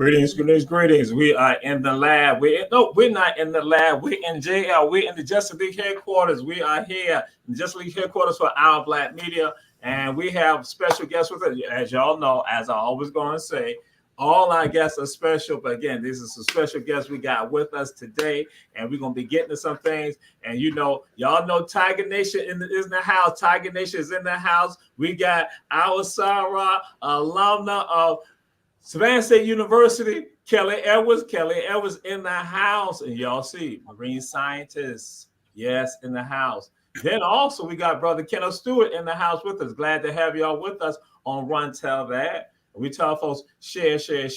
Greetings. We are in the lab. We're not in the lab. We're in JL. We're in the Justice League headquarters. We are here in the Justice League headquarters for Our Black Media, and we have special guests with us. As y'all know, as I always going to say, all our guests are special. But again, these are some special guests we got with us today, and we're gonna be getting to some things. And y'all know Tiger Nation is in the house. Tiger Nation is in the house. We got our Sarah alumna of Savannah State University, Kelly Edwards. Kelly Edwards in the house. And y'all see marine scientists, yes, in the house. Then also we got Brother Kenneth Stewart in the house with us. Glad to have y'all with us on Run Tell That. We tell folks share the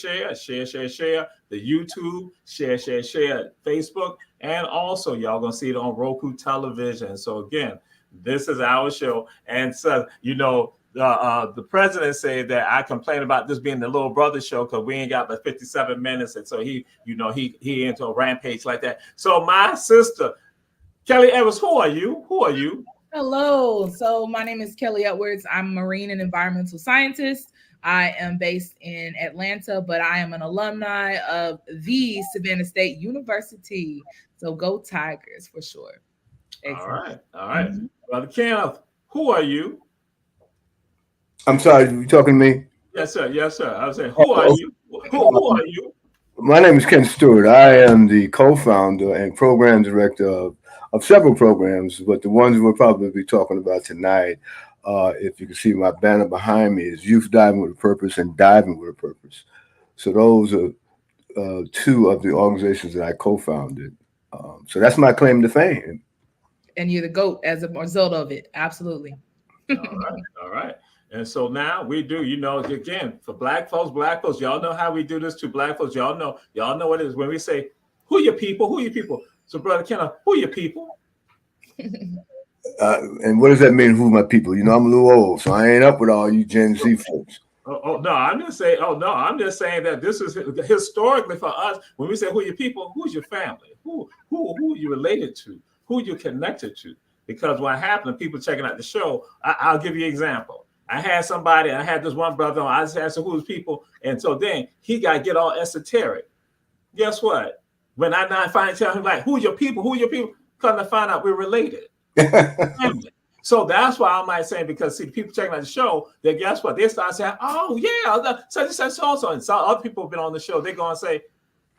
YouTube, share Facebook, and also y'all gonna see it on Roku television. So again, this is our show. And so the president said that I complain about this being the little brother show because we ain't got but 57 minutes, and so he into a rampage like that. So my sister, Kelly Edwards, who are you? Hello. So my name is Kelly Edwards. I'm a marine and environmental scientist. I am based in Atlanta, but I am an alumni of the Savannah State University. So go Tigers for sure. Excellent. All right. Mm-hmm. Brother Kenneth, who are you? I'm sorry, you talking to me? Yes, sir. I was saying, who are you? Who are you? My name is Ken Stewart. I am the co-founder and program director of several programs, but the ones we'll probably be talking about tonight, if you can see my banner behind me, is Youth Diving with a Purpose and Diving with a Purpose. So those are two of the organizations that I co-founded. So that's my claim to fame. And you're the GOAT as a result of it. Absolutely. All right. And so now we do, again, for black folks, y'all know how we do this to black folks. Y'all know what it is when we say, who your people? So Brother Kenneth, who your people? And what does that mean, who my people? I'm a little old, so I ain't up with all you Gen Z folks. I'm just saying that this is historically for us, when we say who your people, who's your family? Who you related to? Who you connected to? Because what happened, people checking out the show, I'll give you an example. I had this one brother, I just asked him who's people, and so then he got to get all esoteric. Guess what? When I finally tell him, like, who your people, come to find out we're related. So that's why I might say, because see, people checking out the show, then guess what? They start saying, oh, yeah, such and so. And some other people have been on the show, they're going to say,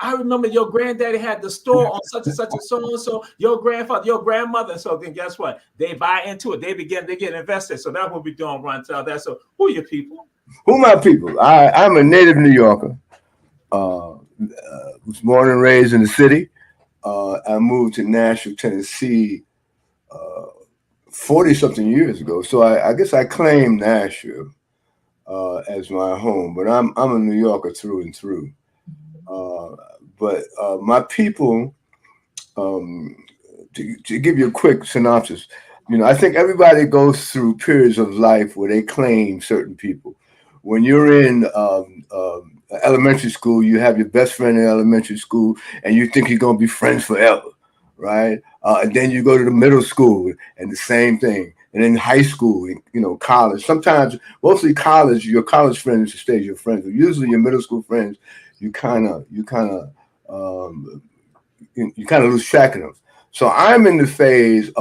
I remember your granddaddy had the store on such and so, your grandfather, your grandmother. So then guess what? They buy into it. They get invested. So that's what we're doing, Run Tell That. So who are your people? Who my people? I'm a native New Yorker. Was born and raised in the city. I moved to Nashville, Tennessee 40-something years ago. So I guess I claim Nashville as my home. But I'm a New Yorker through and through. But my people, to give you a quick synopsis, I think everybody goes through periods of life where they claim certain people. When you're in elementary school, you have your best friend in elementary school, and you think you're going to be friends forever, right? And then you go to the middle school, and the same thing. And in high school, college. Sometimes, mostly college, your college friends stay your friends. But usually your middle school friends, you kind of lose track of them. So I'm in the phase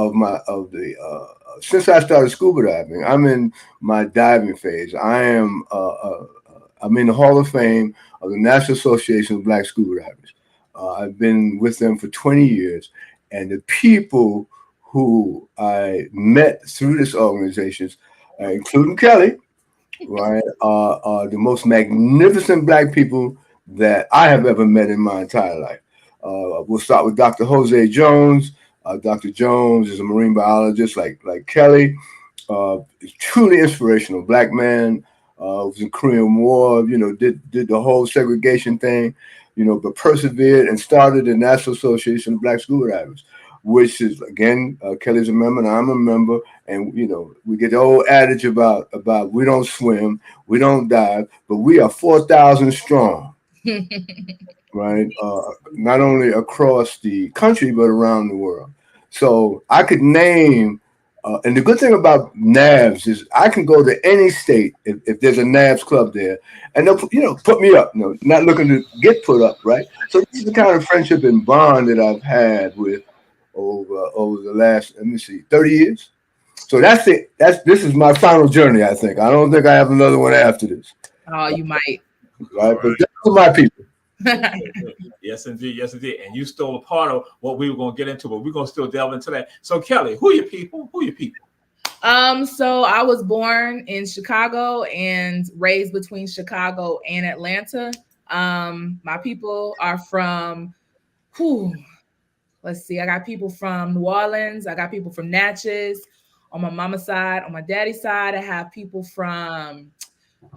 since I started scuba diving, I'm in my diving phase. I'm in the Hall of Fame of the National Association of Black Scuba Divers. I've been with them for 20 years, and the people who I met through this organization, including Kelly, right, are the most magnificent Black people that I have ever met in my entire life. We'll start with Dr. Jose Jones. Dr. Jones is a marine biologist like Kelly. Truly inspirational Black man. Was in Korean War, did the whole segregation thing, but persevered and started the National Association of Black Scuba Divers, which is, again, Kelly's a member and I'm a member. And, we get the old adage about we don't swim, we don't dive, but we are 4,000 strong. Right, not only across the country but around the world. So I could name And the good thing about NAVs is I can go to any state if there's a NAVs club there, and they'll put me up. Not looking to get put up, right? So this is the kind of friendship and bond that I've had with over the last 30 years. So that's it. This is my final journey. I think. I don't think I have another one after this. Oh, you might. Right, but those are my people. Yes, indeed. Yes, indeed. And you stole a part of what we were going to get into, but we're going to still delve into that. So, Kelly, who are your people? So I was born in Chicago and raised between Chicago and Atlanta. My people are from, let's see, I got people from New Orleans. I got people from Natchez on my mama's side. On my daddy's side, I have people from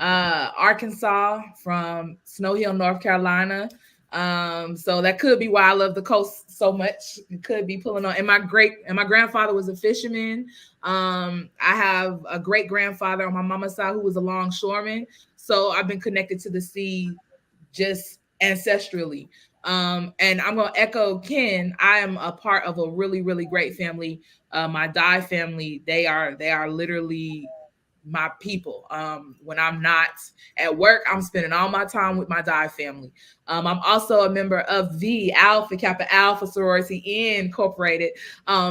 Arkansas, from Snow Hill, North Carolina. So that could be why I love the coast so much. It could be pulling on. And my grandfather was a fisherman. I have a great grandfather on my mama's side who was a longshoreman. So I've been connected to the sea just ancestrally. And I'm gonna echo Ken. I am a part of a really, really great family. My Dye family. They are literally my people. When I'm not at work, I'm spending all my time with my Dye family. I'm also a member of the Alpha Kappa Alpha Sorority Incorporated.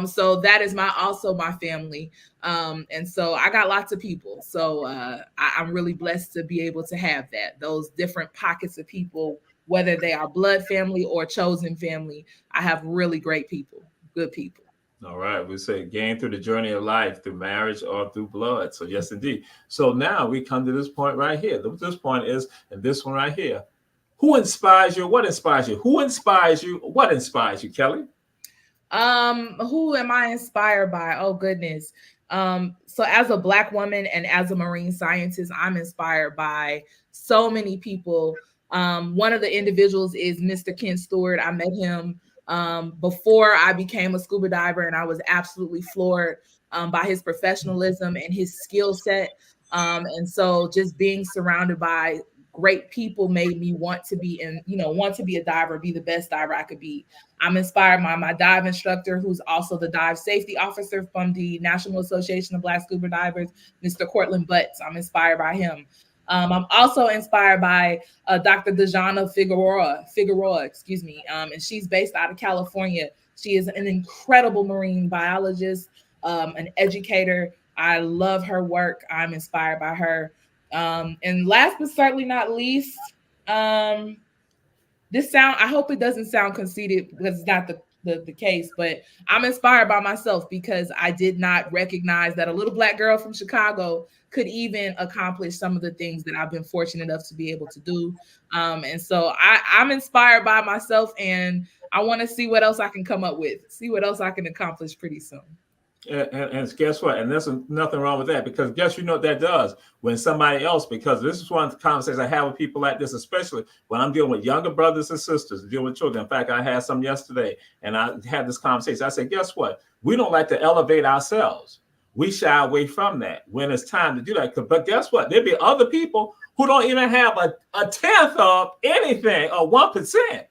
So that is also my family. And so I got lots of people. So I'm really blessed to be able to have those different pockets of people, whether they are blood family or chosen family. I have really great people, good people. All right. We say gain through the journey of life, through marriage or through blood. So yes, indeed. So now we come to this point right here. This point is, and this one right here. Who inspires you? What inspires you? Who inspires you? What inspires you, Kelly? Who am I inspired by? Oh, goodness. So as a Black woman and as a marine scientist, I'm inspired by so many people. One of the individuals is Mr. Ken Stewart. I met him before I became a scuba diver, and I was absolutely floored by his professionalism and his skill set. And so just being surrounded by great people made me want to be a diver, be the best diver I could be. I'm inspired by my dive instructor, who's also the dive safety officer from the National Association of Black Scuba Divers, Mr. Cortland Butts. I'm inspired by him. I'm also inspired by Dr. Dejana Figueroa, and she's based out of California. She is an incredible marine biologist, an educator. I love her work. I'm inspired by her. And last but certainly not least, I hope it doesn't sound conceited because it's not the case, but I'm inspired by myself because I did not recognize that a little Black girl from Chicago could even accomplish some of the things that I've been fortunate enough to be able to do. And so I'm inspired by myself, and I want to see what else I can come up with, see what else I can accomplish pretty soon. And guess what? And there's nothing wrong with that, because guess what that does when somebody else, because this is one of the conversations I have with people like this, especially when I'm dealing with younger brothers and sisters, dealing with children. In fact, I had some yesterday, and I had this conversation. I said, guess what? We don't like to elevate ourselves. We shy away from that when it's time to do that. But guess what? There'll be other people who don't even have a tenth of anything, or 1%.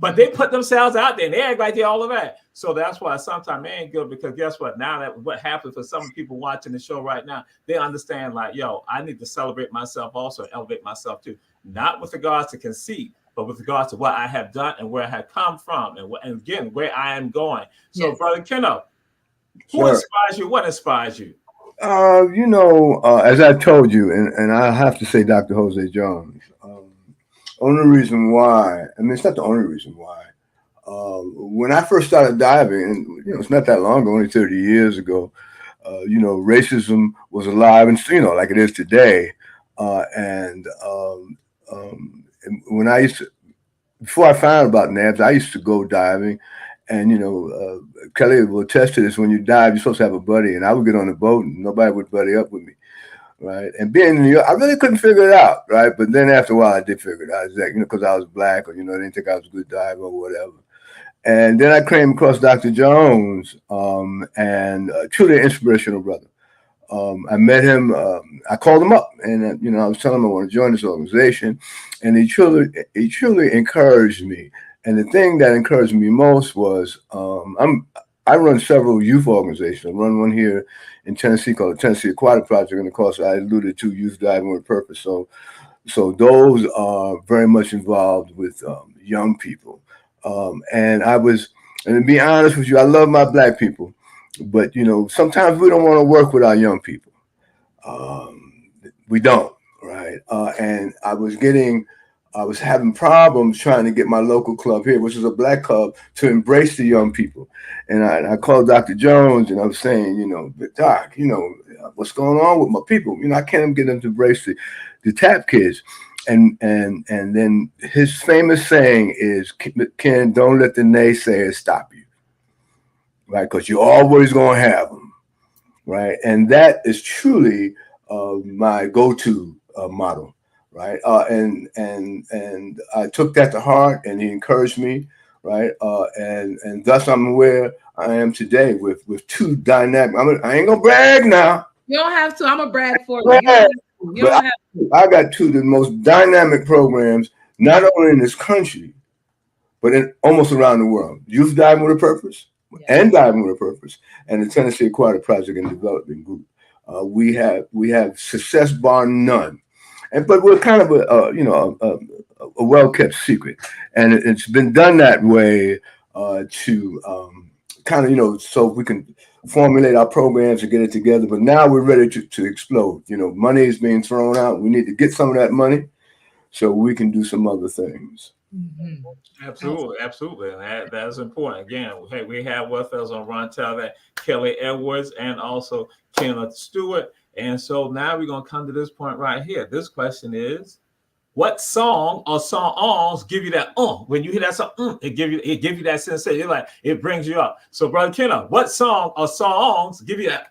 But they put themselves out there and they act like they're all of that. So that's why sometimes it ain't good, because guess what? Now that what happens for some people watching the show right now, they understand like, yo, I need to celebrate myself also, elevate myself too. Not with regards to conceit, but with regards to what I have done and where I have come from, and again, where I am going. So, yes. Brother Keno, who inspires you? What inspires you? As I told you, and I have to say Dr. Jose Jones. Only reason why, it's not the only reason why. When I first started diving, and it's not that long ago, only 30 years ago, racism was alive and like it is today. And when before I found out about NAVs, I used to go diving, and Kelly will attest to this. When you dive, you're supposed to have a buddy, and I would get on the boat, and nobody would buddy up with me. Right. And being in New York, I really couldn't figure it out. Right. But then after a while, I did figure it out. Exactly. Because I was Black, or, they didn't think I was a good diver or whatever. And then I came across Dr. Jones, and truly an inspirational brother. I met him. I called him up, and, I was telling him I want to join this organization. And he truly encouraged me. And the thing that encouraged me most was I run several youth organizations. I run one here in Tennessee called the Tennessee Aquatic Project, and of course, I alluded to Youth Diving with Purpose. So those are very much involved with young people. And to be honest with you, I love my black people, but sometimes we don't want to work with our young people. We don't, right? And I was having problems trying to get my local club here, which is a black club, to embrace the young people. And I called Dr. Jones, and I was saying, Doc, what's going on with my people? I can't get them to embrace the tap kids. And then his famous saying is, Ken, don't let the naysayers stop you, right? Because you're always going to have them, right? And that is truly my go-to model. Right. And I took that to heart, and he encouraged me. Right. And thus I'm where I am today with two dynamic. I ain't gonna brag now. You don't have to. I'm gonna brag for you. You don't have to. I got two of the most dynamic programs, not only in this country, but in almost around the world. Youth Diving with a Purpose and Diving with a Purpose, and the Tennessee Aquatic Project and Development Group. We have success bar none. But we're kind of a well-kept secret, and it's been done that way to kind of so we can formulate our programs and get it together. But now we're ready to explode. Money is being thrown out. We need to get some of that money so we can do some other things. Mm-hmm. Absolutely, and that's important. Again, hey, we have with us on Ron Talbot, Kelly Edwards, and also Kenneth Stewart. And so now we're going to come to this point right here. This question is, what song or songs give you that when you hear that song, it give you that sensation, it brings you up. So Brother Kenneth, what song or songs give you that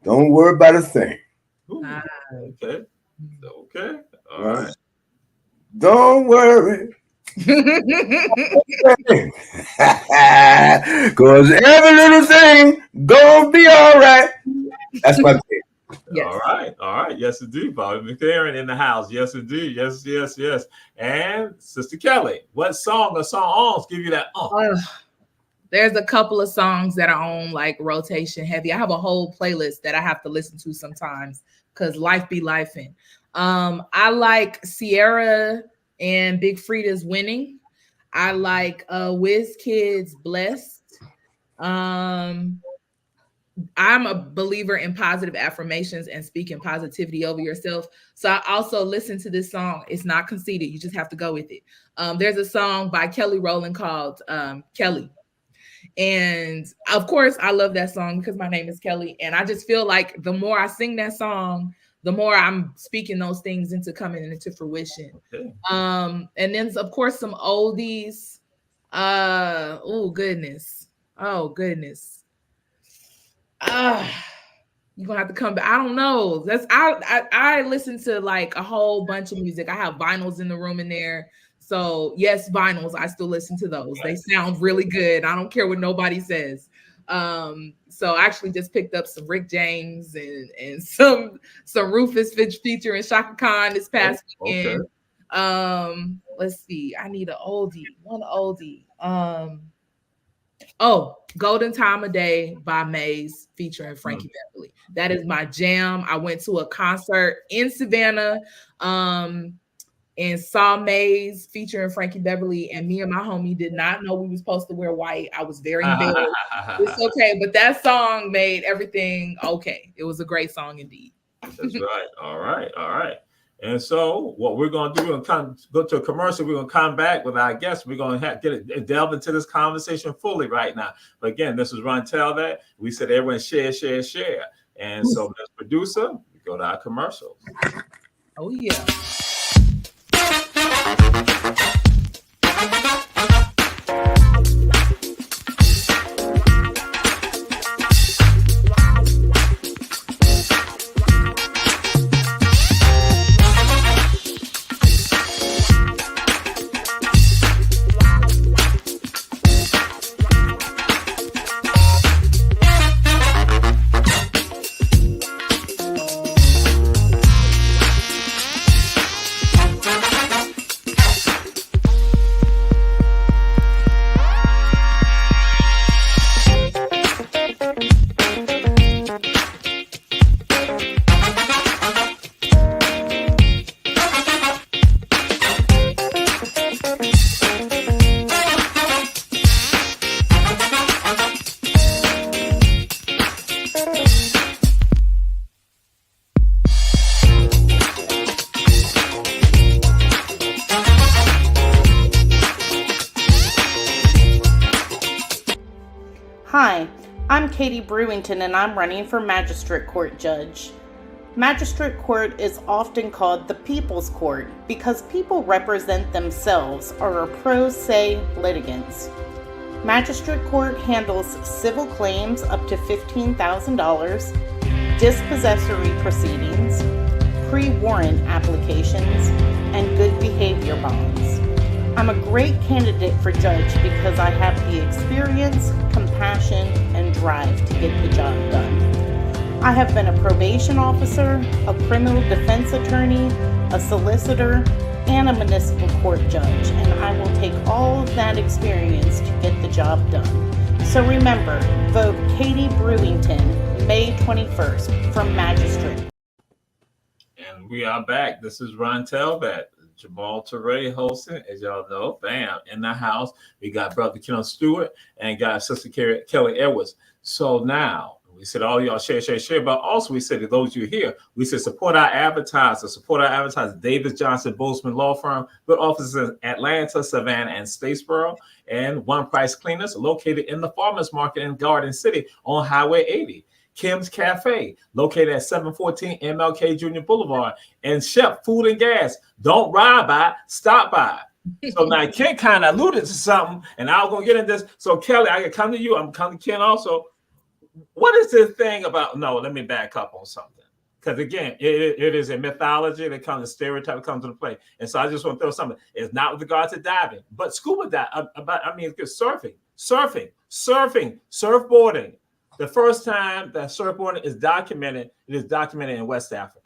Don't worry about a thing. Okay. All right. Don't worry. Cause every little thing gonna be all right. That's my thing. Yes. All right. Yes, indeed, Bobby McLaren in the house. Yes, indeed. Yes. And Sister Kelly, what song or songs give you that There's a couple of songs that are on rotation heavy. I have a whole playlist that I have to listen to sometimes because life be lifing. I like Sierra and Big Frida's Winning. I like WizKid's Blessed. I'm a believer in positive affirmations and speaking positivity over yourself. So I also listen to this song. It's not conceited. You just have to go with it. There's a song by Kelly Rowland called Kelly. And of course, I love that song because my name is Kelly. And I just feel like the more I sing that song, the more I'm speaking those things into coming into fruition. Okay. And then, of course, some oldies. Oh, goodness. You're gonna have to come back. I don't know. I listen to a whole bunch of music. I have vinyls in the room in there. So yes, vinyls. I still listen to those. They sound really good. I don't care what nobody says. So I actually just picked up some Rick James and some Rufus featuring Shaka Khan this past weekend. Let's see. I need one oldie. Golden Time of Day by Maze featuring Frankie Beverly. That is my jam. I went to a concert in Savannah and saw Maze featuring Frankie Beverly, and me and my homie did not know we were supposed to wear white. I was very embarrassed. It's okay, but that song made everything okay. It was a great song indeed. That's right. All right. And so what we're going to do, we're going to go to a commercial. We're going to come back with our guests. We're going to delve into this conversation fully right now. But again, this is Ron Talbot. We said everyone share. And so as producer, we go to our commercials. Oh, yeah. Katie Brewington, and I'm running for Magistrate Court Judge. Magistrate Court is often called the People's Court because people represent themselves or are pro se litigants. Magistrate Court handles civil claims up to $15,000, dispossessory proceedings, pre-warrant applications, and good behavior bonds. I'm a great candidate for judge because I have the experience, compassion, and drive to get the job done. I have been a probation officer, a criminal defense attorney, a solicitor, and a municipal court judge, and I will take all of that experience to get the job done. So remember, vote Katie Brewington, May 21st, for Magistrate. And we are back. This is Ron Telbat, Jamal Teray hosting, as y'all know. Bam, in the house. We got Brother Kenneth Stewart and got Sister Kelly Edwards. So now, we said all y'all share, but also we said to those you here, we said support our advertisers, Davis Johnson Bozeman Law Firm, with offices in Atlanta, Savannah, and Statesboro, and One Price Cleaners located in the Farmers Market in Garden City on Highway 80. Kim's Cafe, located at 714 MLK Jr. Boulevard, and Chef Food and Gas. Don't ride by, stop by. So now Ken kind of alluded to something, and I was going to get into this. So Kelly, I can come to you. I'm coming to Ken also. What is this thing about? No, let me back up on something. Because again, it is a mythology that comes, a stereotype that comes into play. And so I just want to throw something. It's not with regard to diving, but scuba diving. It's surfboarding. The first time that surfboarding is documented, it is documented in West Africa.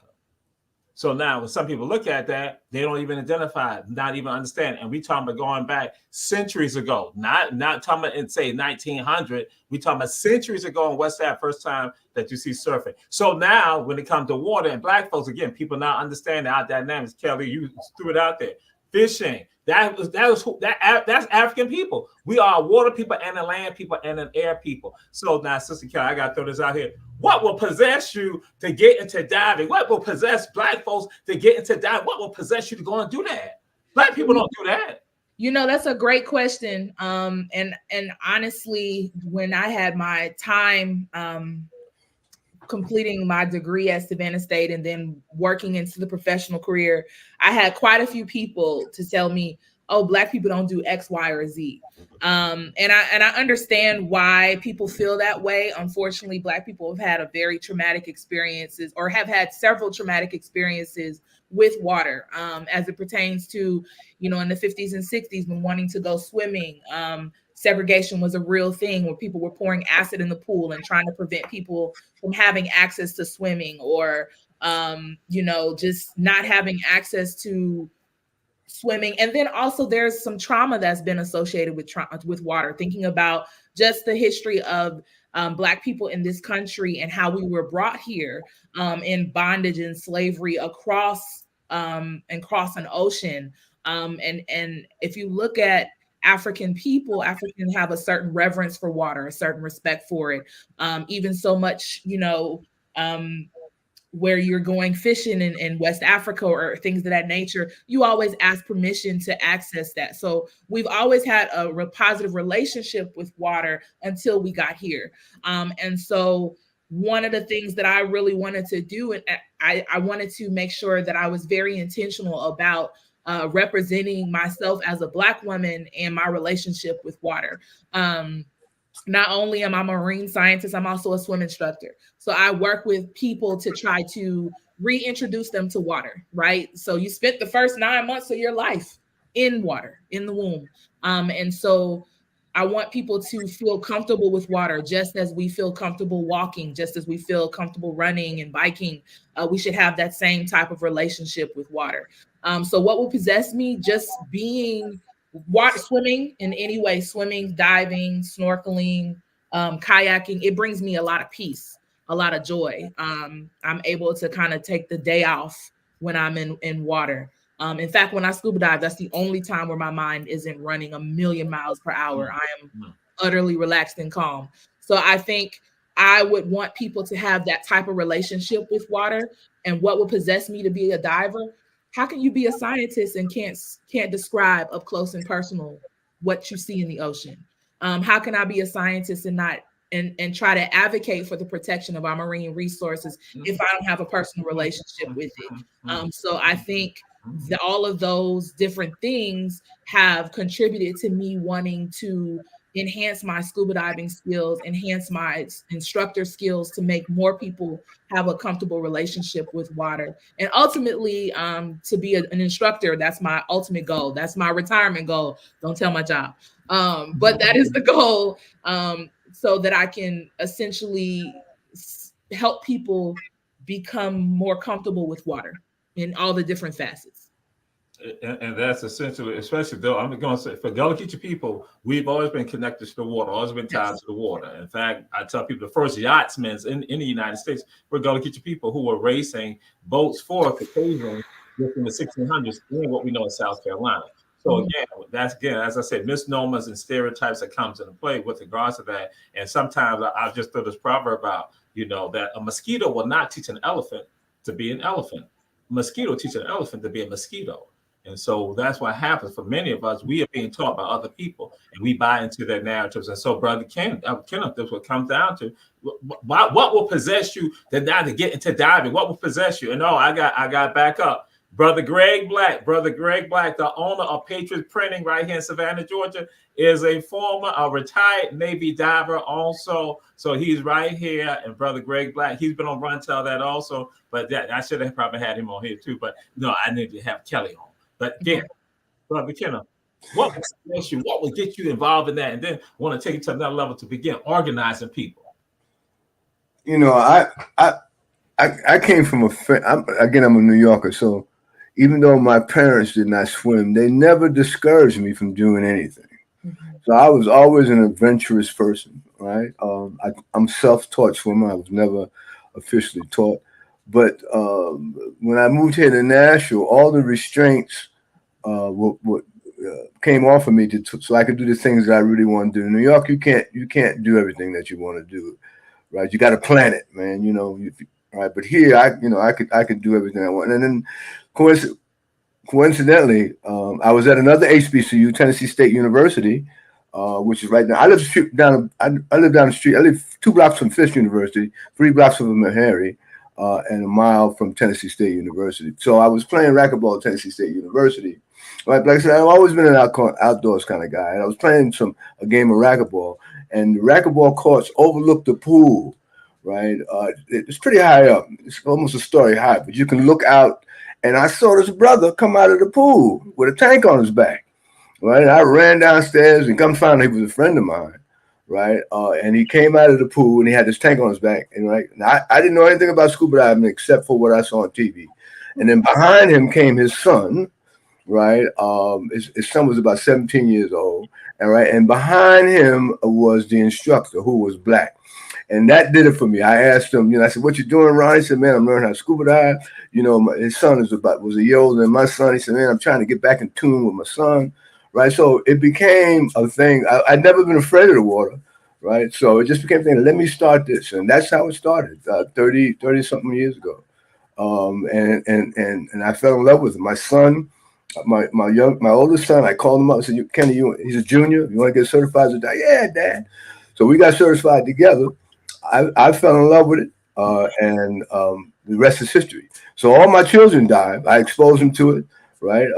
So now when some people look at that, they don't even identify it, not even understand. And we talking about going back centuries ago, not talking about in say 1900. We talking about centuries ago in West Africa, first time that you see surfing. So now when it comes to water and black folks, again, people now understand our dynamics. Kelly, you threw it out there. Fishing. That's African people. We are water people and the land people and an air people. So now, Sister Kelly, I gotta throw this out here. What will possess you to get into diving? What will possess black folks to get into diving? What will possess you to go and do that? Black people don't do that. You know, that's a great question. And honestly, when I had my time completing my degree at Savannah State and then working into the professional career, I had quite a few people to tell me, oh, black people don't do X, Y, or Z. And I understand why people feel that way. Unfortunately, black people have had a very traumatic experiences or have had several traumatic experiences with water as it pertains to, you know, in the 50s and 60s when wanting to go swimming. Segregation was a real thing where people were pouring acid in the pool and trying to prevent people from having access to swimming or, you know, just not having access to swimming. And then also there's some trauma that's been associated with water, thinking about just the history of Black people in this country and how we were brought here in bondage and slavery across an ocean. And if you look at African people, Africans have a certain reverence for water, a certain respect for it. Even so much, you know, where you're going fishing in West Africa or things of that nature, you always ask permission to access that. So we've always had a positive relationship with water until we got here. And so one of the things that I really wanted to do, and I wanted to make sure that I was very intentional about representing myself as a Black woman and my relationship with water. Not only am I a marine scientist, I'm also a swim instructor. So I work with people to try to reintroduce them to water, right? So you spent the first 9 months of your life in water, in the womb. And so I want people to feel comfortable with water, just as we feel comfortable walking, just as we feel comfortable running and biking. We should have that same type of relationship with water. So what will possess me? Just being swimming in any way, swimming, diving, snorkeling, kayaking. It brings me a lot of peace, a lot of joy. I'm able to kind of take the day off when I'm in water. In fact, when I scuba dive, that's the only time where my mind isn't running a million miles per hour. I am utterly relaxed and calm. So I think I would want people to have that type of relationship with water. And what would possess me to be a diver? How can you be a scientist and can't describe up close and personal what you see in the ocean? How can I be a scientist and and try to advocate for the protection of our marine resources if I don't have a personal relationship with it. So I think all of those different things have contributed to me wanting to enhance my scuba diving skills, enhance my instructor skills to make more people have a comfortable relationship with water. And ultimately, to be an instructor, that's my ultimate goal. That's my retirement goal. Don't tell my job. But that is the goal, so that I can essentially help people become more comfortable with water in all the different facets. And that's essentially, especially though, I'm going to say for Gullah Geechee people, we've always been connected to the water, always been tied to the water. In fact, I tell people the first yachtsmen in the United States were Gullah Geechee people who were racing boats for Caucasians within the 1600s in what we know as South Carolina. So again, that's as I said, misnomers and stereotypes that comes into play with regards to that. And sometimes I just throw this proverb out, that a mosquito will not teach an elephant to be an elephant. A mosquito teaches an elephant to be a mosquito. And so that's what happens for many of us. We are being taught by other people, and we buy into their narratives. And so, Brother Kenneth, that's what comes down to. What will possess you to get into diving? What will possess you? And I got back up. Brother Greg Black, the owner of Patriot Printing right here in Savannah, Georgia, is a retired Navy diver also. So he's right here. And Brother Greg Black, he's been on Run Tell that also. But I should have probably had him on here too. But no, I need to have Kelly on. But again, Brother Kenneth, what will get you involved in that? And then want to take it to another level to begin organizing people. I came from I'm a New Yorker. So even though my parents did not swim, they never discouraged me from doing anything. So I was always an adventurous person, right? I'm self-taught swimmer. I was never officially taught. But when I moved here to Nashville, all the restraints came off of me so I could do the things that I really want to do. In New York, you can't do everything that you want to do, right? You got to plan it, man. Right? But here, I could do everything I want. And then coincidentally, I was at another HBCU, Tennessee State University, which is right now. I live down the street. I live 2 blocks from Fisk University, 3 blocks from Meharry. And a mile from Tennessee State University. So I was playing racquetball at Tennessee State University. Right, like I said, I've always been an outdoors kind of guy. And I was playing a game of racquetball, and the racquetball courts overlooked the pool, right? It's pretty high up. It's almost a story high, but you can look out. And I saw this brother come out of the pool with a tank on his back, right? And I ran downstairs and come find out he was a friend of mine. Right. And he came out of the pool and he had this tank on his back. And I didn't know anything about scuba diving except for what I saw on TV. And then behind him came his son. Right. His son was about 17 years old. And behind him was the instructor, who was black. And that did it for me. I asked him, I said, "What you doing, Ron?" He said, "Man, I'm learning how to scuba dive." His son was a year older than my son. He said, "Man, I'm trying to get back in tune with my son." Right. So it became a thing. I'd never been afraid of the water. Right. So it just became a thing. Let me start this. And that's how it started 30 something years ago. And I fell in love with it. My son, my oldest son, I called him up and said, "Kenny, he's a junior. You want to get certified?" He said, "Yeah, Dad." So we got certified together. I fell in love with it. And the rest is history. So all my children dive. I exposed them to it. Right.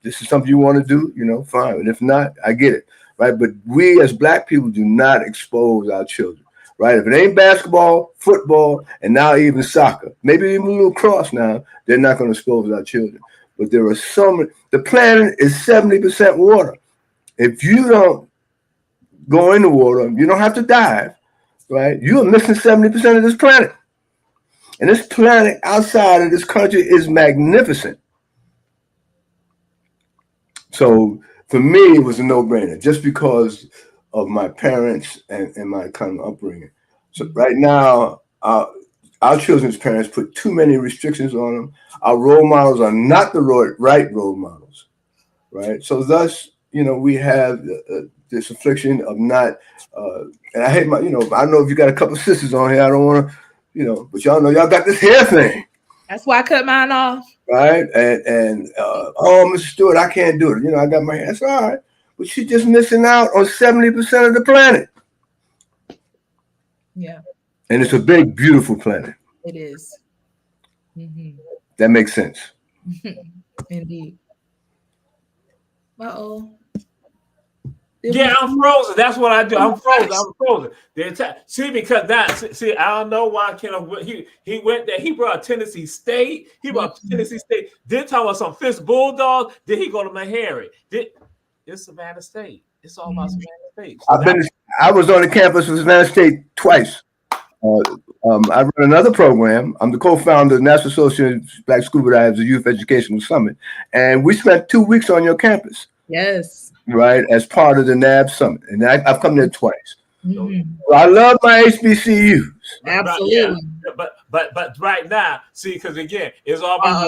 This is something you want to do, fine. And if not, I get it. Right. But we as Black people do not expose our children. Right. If it ain't basketball, football, and now even soccer, maybe even a little cross now, they're not going to expose our children. But there are the planet is 70% water. If you don't go in the water, you don't have to dive. Right. You are missing 70% of this planet. And this planet outside of this country is magnificent. So for me, it was a no-brainer just because of my parents and my kind of upbringing. So right now, our children's parents put too many restrictions on them. Our role models are not the right role models, right? So thus, we have this affliction of not, and I hate I don't know if you got a couple of sisters on here. I don't want to, but y'all know y'all got this hair thing. That's why I cut mine off. Right. And Mr. Stewart, I can't do it. I got my hair. That's all right. But she's just missing out on 70% of the planet. Yeah. And it's a big, beautiful planet. It is. Mm-hmm. That makes sense. Indeed. Uh-oh. Yeah, I'm frozen. That's what I do. I'm frozen. I'm frozen. See, because that see, I don't know why he went there. He brought Tennessee State. He brought Tennessee State. Then talk about some Fisk Bulldogs. Then he go to Meharry. It's Savannah State. It's all about Savannah State. So I was on the campus of Savannah State twice. I run another program. I'm the co-founder of the National Association of Black Scuba Divers, the Youth Educational Summit, and we spent 2 weeks on your campus. Yes. Right, as part of the NAB Summit, and I've come there twice. Mm-hmm. So I love my HBCUs. Absolutely. But right now, see, because again, it's all about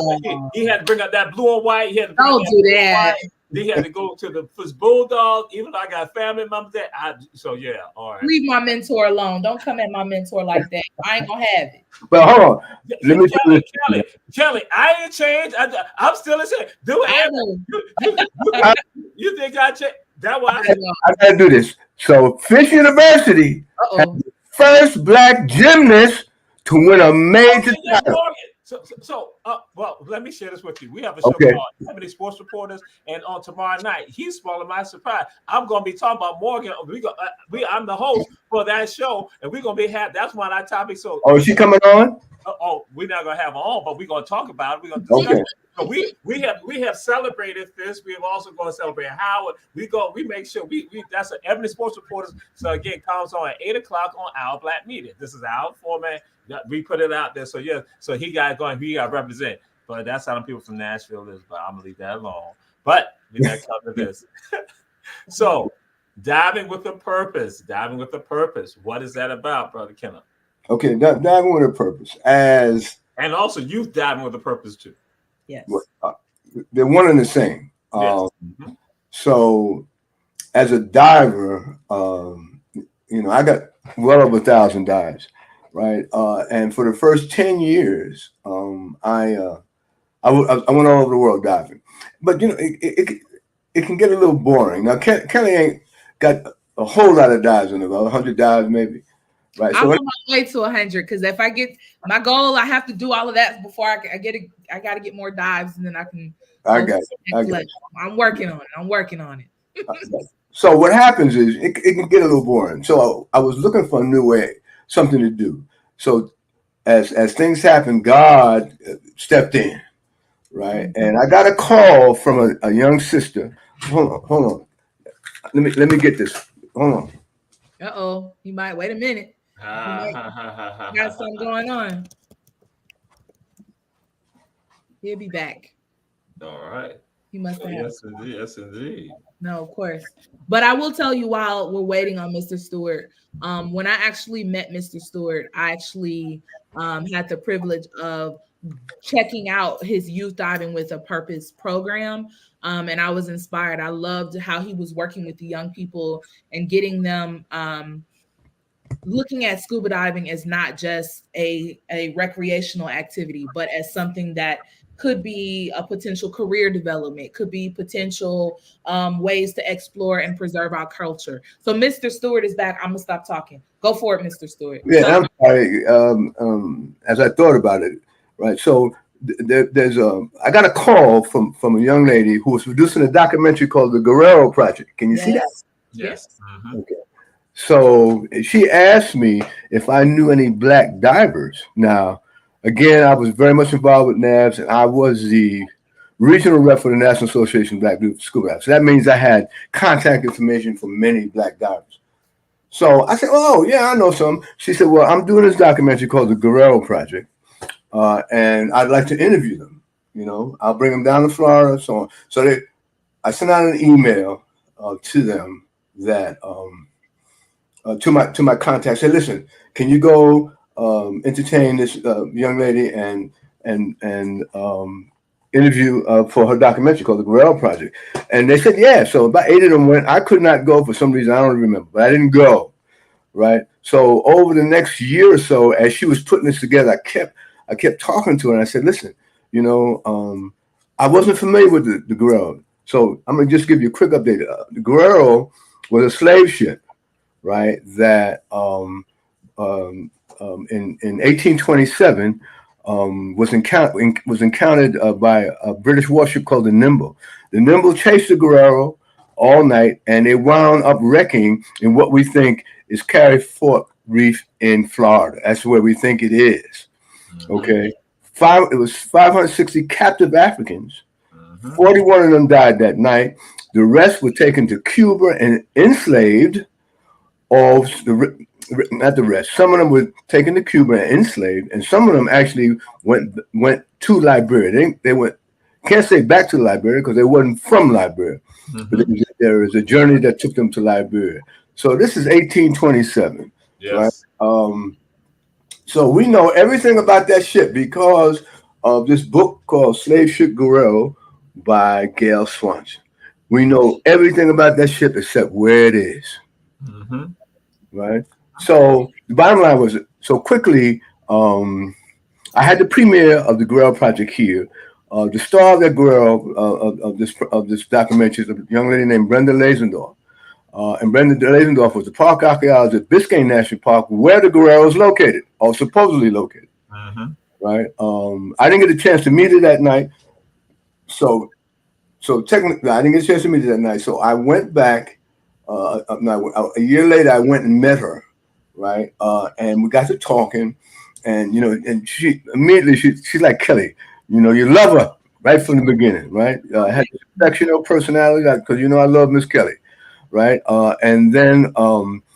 he had to bring up that blue and white. He had to don't do that. He had to go to the Fisk Bulldog. Even though I got family members there, so yeah, all right. Leave my mentor alone. Don't come at my mentor like that. I ain't gonna have it. But hold on, let me Kelly, I ain't changed. I'm still the same. Do it. You think I changed? That why I gotta do this. So Fisk University has the first black gymnast to win a major title. Well, let me share this with you. We have a show called Ebony Sports Reporters, and on tomorrow night, he's spoiling my surprise. I'm going to be talking about Morgan. I'm the host for that show, and we're going to be that's one of our topics. So, is she coming on? We're not going to have her on, but we're going to talk about it. We're going to discuss it. So we have celebrated this. We have also going to celebrate Howard. We make sure that's an Ebony Sports Reporters. So again, comes on at 8:00 on Our Black Media. This is our format. We put it out there. So yeah, so he got to represent. But that's how the people from Nashville is. But I'm gonna leave that alone. But we got to cover this. So diving with a purpose. What is that about, Brother Kenneth? Okay, diving with a purpose, and also youth diving with a purpose too. Yes, they're one and the same. Yes. So, as a diver, I got well over 1,000 dives, right? And for the first 10 years, I went all over the world diving, but it can get a little boring. Now, Kelly ain't got a whole lot of dives in about 100 dives, maybe. Right. I'm on my way to 100 because if I get my goal, I have to do all of that before I get it. I got to get more dives, and then I can. I got it. I'm working on it. So what happens is it can get a little boring. So I was looking for a new way, something to do. So as things happened, God stepped in, right? And I got a call from a young sister. Hold on. Let me get this. Hold on. You might wait a minute. Got something going on. He'll be back. All right. He must have. Yes, indeed. No, of course. But I will tell you while we're waiting on Mr. Stewart, when I actually met Mr. Stewart, I actually had the privilege of checking out his Youth Diving with a Purpose program. And I was inspired. I loved how he was working with the young people and getting them looking at scuba diving as not just a recreational activity, but as something that could be a potential career development, could be potential ways to explore and preserve our culture. So Mr. Stewart is back. I'm gonna stop talking. Go for it, Mr. Stewart. Yeah, I'm sorry. As I thought about it, right? So I got a call from a young lady who was producing a documentary called The Guerrero Project. Can you see that? Yes. Okay. So she asked me if I knew any black divers. Now, again, I was very much involved with NABS, and I was the regional rep for the National Association of Black Scuba Divers. So that means I had contact information for many black divers. So I said, "Oh, yeah, I know some." She said, "Well, I'm doing this documentary called The Guerrero Project, and I'd like to interview them. I'll bring them down to Florida, so on." So I sent out an email to them that to my contact. Said, "Listen, can you go entertain this young lady and interview for her documentary called The Guerrero Project?" And they said, "Yeah." So about 8 of them went. I could not go for some reason. I don't remember, but I didn't go. Right. So over the next year or so, as she was putting this together, I kept talking to her, and I said, "Listen, I wasn't familiar with the Guerrero. So I'm gonna just give you a quick update. The Guerrero was a slave ship, right? That in 1827 was encountered by a British warship called the Nimble. The Nimble chased the Guerrero all night, and they wound up wrecking in what we think is Cary Fort Reef in Florida. That's where we think it is. Okay, it was 560 captive Africans. 41 of them died that night. The rest were taken to Cuba and enslaved. Not the rest. Some of them were taken to Cuba and enslaved, and some of them actually went to Liberia. They went, can't say back to Liberia because they wasn't from Liberia. But there was a journey that took them to Liberia. So this is 1827. Yes. Right? So we know everything about that ship because of this book called Slave Ship Guerrero by Gail Swanson. We know everything about that ship except where it is. Right? So the bottom line was, so quickly, I had the premiere of the Guerrero Project here. The star of that Guerrero of this documentary is a young lady named Brenda Lazendorf. And Brenda Lazendorf was the park archaeologist at Biscayne National Park, where the Guerrero is located, or supposedly located. Right? I didn't get a chance to meet her that night. So technically, I didn't get a chance to meet her that night. So I went back. A year later, I went and met her. Right? And we got to talking. And, and she immediately, she's like, Kelly, you love her right from the beginning. Right? Had a exceptional personality because, I love Miss Kelly. Right. And then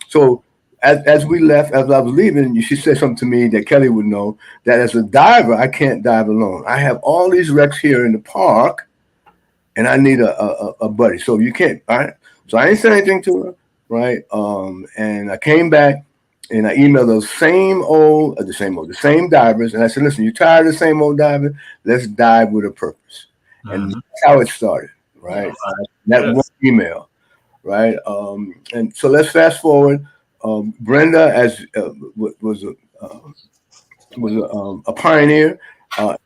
so as we left, as I was leaving, she said something to me that Kelly would know, that as a diver, I can't dive alone. I have all these wrecks here in the park and I need a buddy. So you can't. All right. So I didn't say anything to her. Right. And I came back and I emailed the same divers. And I said, listen, you tired of the same old diving? Let's dive with a purpose. And that's how it started. Right. That one email. Right, and so let's fast forward. Brenda was a pioneer.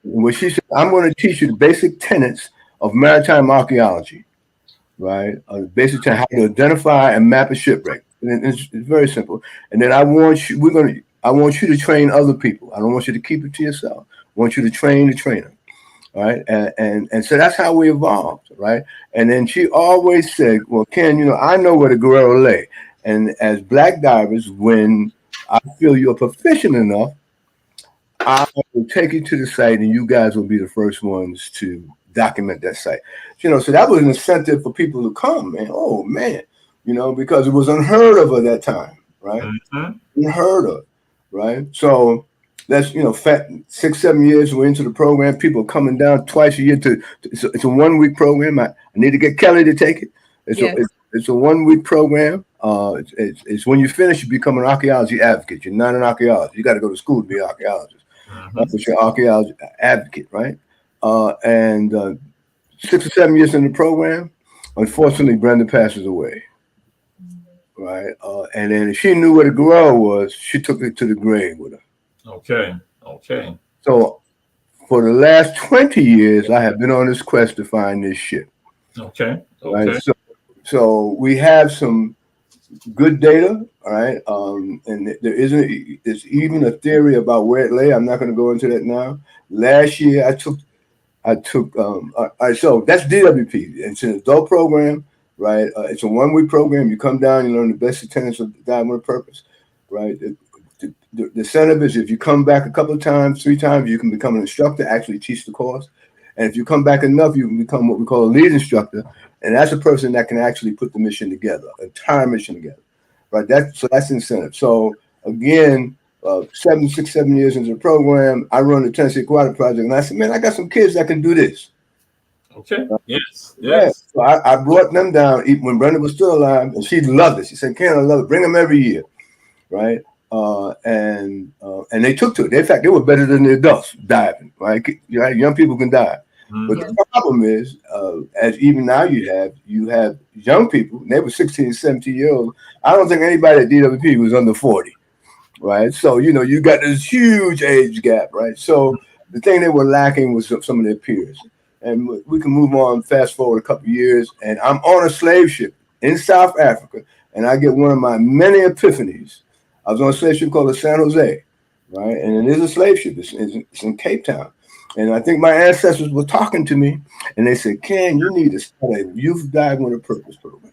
Where she said, "I'm going to teach you the basic tenets of maritime archaeology." Right, basic tenets, how to identify and map a shipwreck. And it's very simple. And then I want you to train other people. I don't want you to keep it to yourself. I want you to train the trainer. Right. And so that's how we evolved. Right. And then she always said, well, Ken, I know where the Guerrero lay. And as black divers, when I feel you're proficient enough, I will take you to the site and you guys will be the first ones to document that site. So that was an incentive for people to come, man. Oh, man, because it was unheard of at that time. Right. Unheard of. Right. So that's 6-7 years we're into the program. People coming down twice a year it's a 1 week program. I need to get Kelly to take it. It's a 1 week program. It's when you finish, you become an archaeology advocate. You're not an archaeologist. You got to go to school to be an archaeologist. That's what you're an archaeology advocate, right? And 6 or 7 years in the program, unfortunately, Brenda passes away. Right, and then if she knew where the Guerrero was, she took it to the grave with her. Okay. So for the last 20 years, I have been on this quest to find this ship. Okay. Right? So we have some good data, all right? And there's even a theory about where it lay. I'm not going to go into that now. Last year, I took. All right, so that's DWP. It's an adult program, right? It's a 1 week program. You come down, you learn the basic tenets of diving with a purpose, right? The incentive is if you come back a couple of times, 3 times, you can become an instructor, actually teach the course. And if you come back enough, you can become what we call a lead instructor. And that's a person that can actually put the mission together, entire mission together, right? That's the incentive. So again, 7 years into the program, I run the Tennessee Aquatic Project. And I said, man, I got some kids that can do this. Okay. Yes. Yeah. So I brought them down when Brenda was still alive, and she loved it. She said, Ken, I love it. Bring them every year. Right. And they took to it. In fact, they were better than the adults diving. Right. Young people can dive. But the problem is, as even now you have young people, and they were 16, 17 years old. I don't think anybody at DWP was under 40. Right. So, you got this huge age gap. Right. So the thing they were lacking was some of their peers. And we can move on, fast forward a couple of years, and I'm on a slave ship in South Africa, and I get one of my many epiphanies I was on a slave ship called the San Jose, right? And it is a slave ship. It's in Cape Town. And I think my ancestors were talking to me, and they said, Ken, you need to start a youth diving with a purpose program.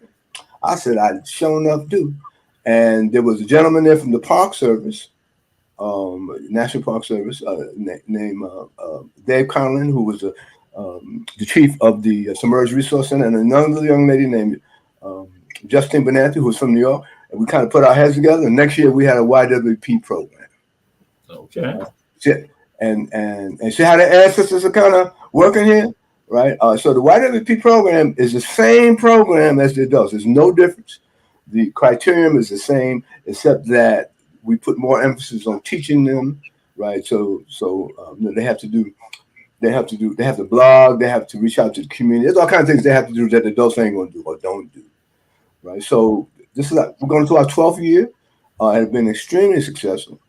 I said, I sure enough do. And there was a gentleman there from the Park Service, National Park Service, named Dave Conlon, who was the chief of the Submerged Resource Center, and another young lady named Justine Benanti, who was from New York. And we kind of put our heads together. And next year we had a YWP program. Okay. And see how the ancestors are kind of working here, right? So the YWP program is the same program as the adults. There's no difference. The criterion is the same, except that we put more emphasis on teaching them, right? So they have to blog, they have to reach out to the community. There's all kinds of things they have to do that the adults ain't going to do or don't do, right? So we're going to our 12th year. It has been extremely successful.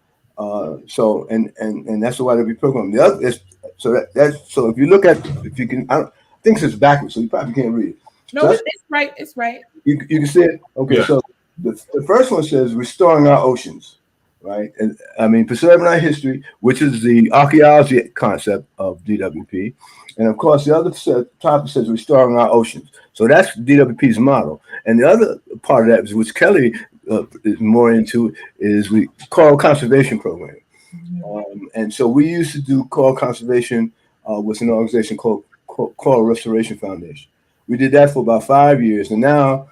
So that's the YWP program. The other is so if you look at, if you can, I think it's backwards, so you probably can't read it. No, So it's right. It's right. You can see it. Okay, Yeah. So the first one says restoring our oceans, right? And I mean preserving our history, which is the archaeology concept of DWP, and of course the other topic says restoring our oceans. So that's DWP's model, and the other part of that, which Kelly is more into, is the coral conservation program. And so we used to do coral conservation with an organization called Coral Restoration Foundation. We did that for about 5 years, and now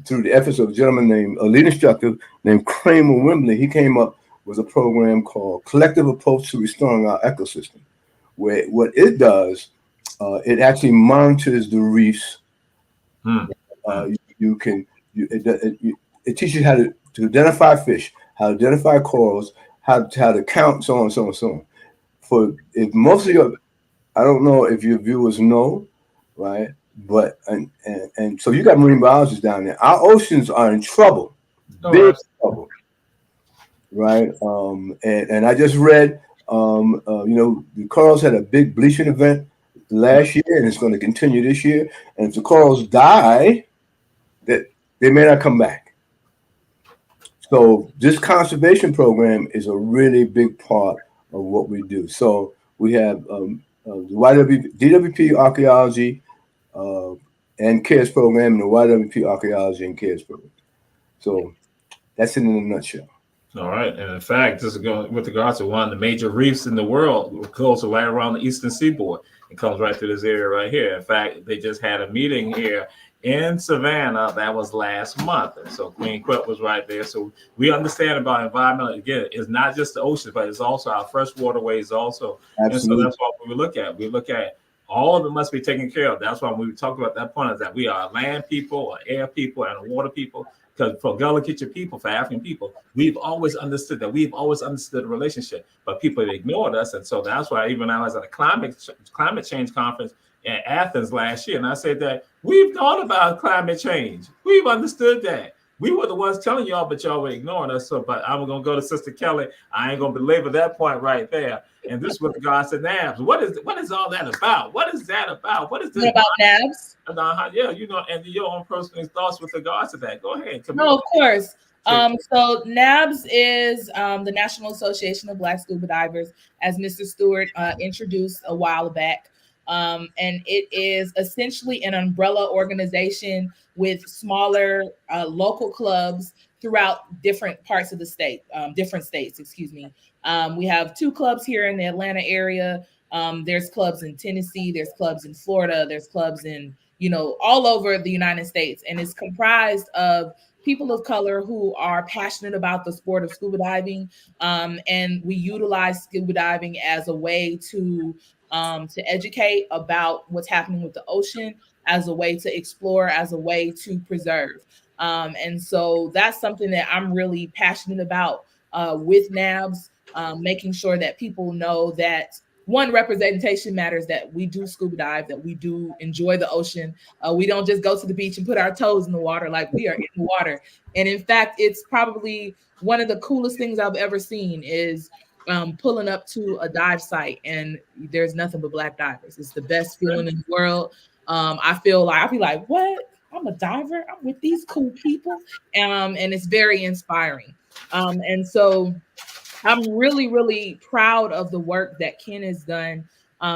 through the efforts of a gentleman named a lead instructor named Kramer Wimbley, he came up with a program called Collective Approach to Restoring Our Ecosystem, where what it does, it actually monitors the reefs. It teaches you how to identify fish, how to identify corals, how to count, so on, so on, so on. For if most of your, I don't know if your viewers know, right? But and so you got marine biologists down there. Our oceans are in trouble, big trouble, right? And I just read, the corals had a big bleaching event last year, and it's going to continue this year. And if the corals die, that they may not come back. So this conservation program is a really big part of what we do. So we have the DWP archaeology and CARES program, and the YWP archaeology and CARES program. So that's it in a nutshell. All right. And in fact, this is going with regards to one of the major reefs in the world, close right around the eastern seaboard. It comes right through this area right here. In fact, they just had a meeting here in Savannah that was last month. And so Queen Quet was right there. So we understand about environmental. Again, it's not just the oceans, but it's also our fresh waterways also. Absolutely. And so that's what we look at. We look at all of it must be taken care of. That's why when we talk about that point is that we are land people, or air people, and water people. Because for Gullah Kitchen people, for African people, we've always understood that. We've always understood the relationship, but people ignored us. And so that's why even I was at a climate change conference in Athens last year, and I said that we've thought about climate change. We've understood that. We were the ones telling y'all, but y'all were ignoring us. So, but I'm going to go to Sister Kelly. I ain't going to belabor that point right there. And this is what the God said, NABS. What is all that about? What is that about? What is this about NABS? Yeah, and your own personal thoughts with regards to that. Go ahead. No, of course. So NABS is the National Association of Black Scuba Divers, as Mr. Stewart introduced a while back. And it is essentially an umbrella organization with smaller local clubs throughout different parts of the state, different states, excuse me. We have 2 clubs here in the Atlanta area. There's clubs in Tennessee, there's clubs in Florida, there's clubs in, all over the United States. And it's comprised of people of color who are passionate about the sport of scuba diving. And we utilize scuba diving as a way to educate about what's happening with the ocean, as a way to explore, as a way to preserve. And so that's something that I'm really passionate about with NABS, making sure that people know that one, representation matters, that we do scuba dive, that we do enjoy the ocean. We don't just go to the beach and put our toes in the water, like we are in the water. And in fact, it's probably one of the coolest things I've ever seen is pulling up to a dive site and there's nothing but Black divers. It's the best feeling in the world. I feel like, I'll be like, what? I'm a diver. I'm with these cool people. And it's very inspiring. And so I'm really, really proud of the work that Ken has done,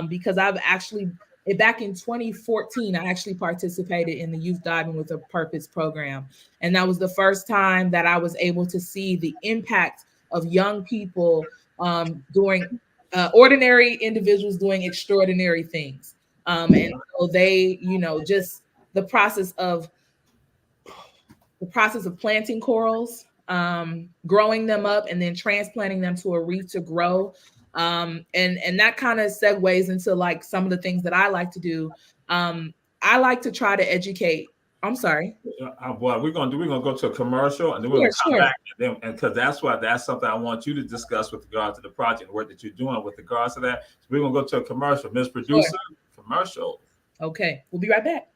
because I've actually, back in 2014, I actually participated in the Youth Diving with a Purpose program. And that was the first time that I was able to see the impact of young people doing ordinary individuals doing extraordinary things. And so they, just the process of planting corals, growing them up, and then transplanting them to a reef to grow. And that kind of segues into like some of the things that I like to do. I like to try to educate. I'm sorry. What we're gonna do? We're gonna go to a commercial, and then we're gonna come back, and because that's something I want you to discuss with regard to the project, work that you're doing with regards to that. So we're gonna go to a commercial, Ms. Producer. Commercial. Okay, we'll be right back.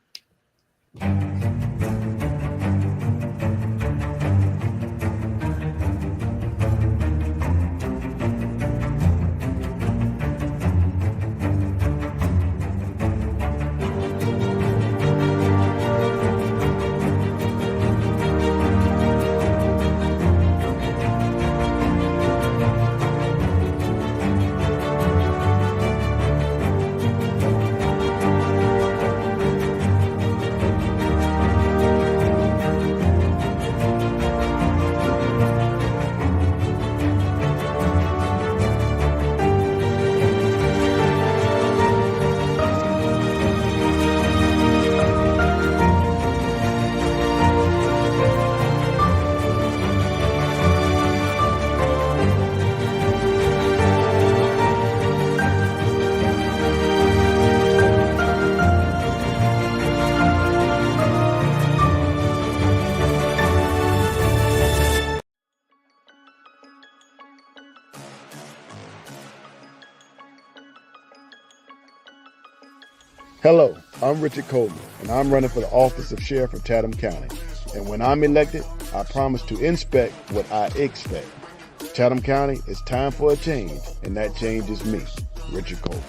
Hello, I'm Richard Coleman, and I'm running for the office of Sheriff of Chatham County. And when I'm elected, I promise to inspect what I expect. Chatham County, it's time for a change, and that change is me, Richard Coleman.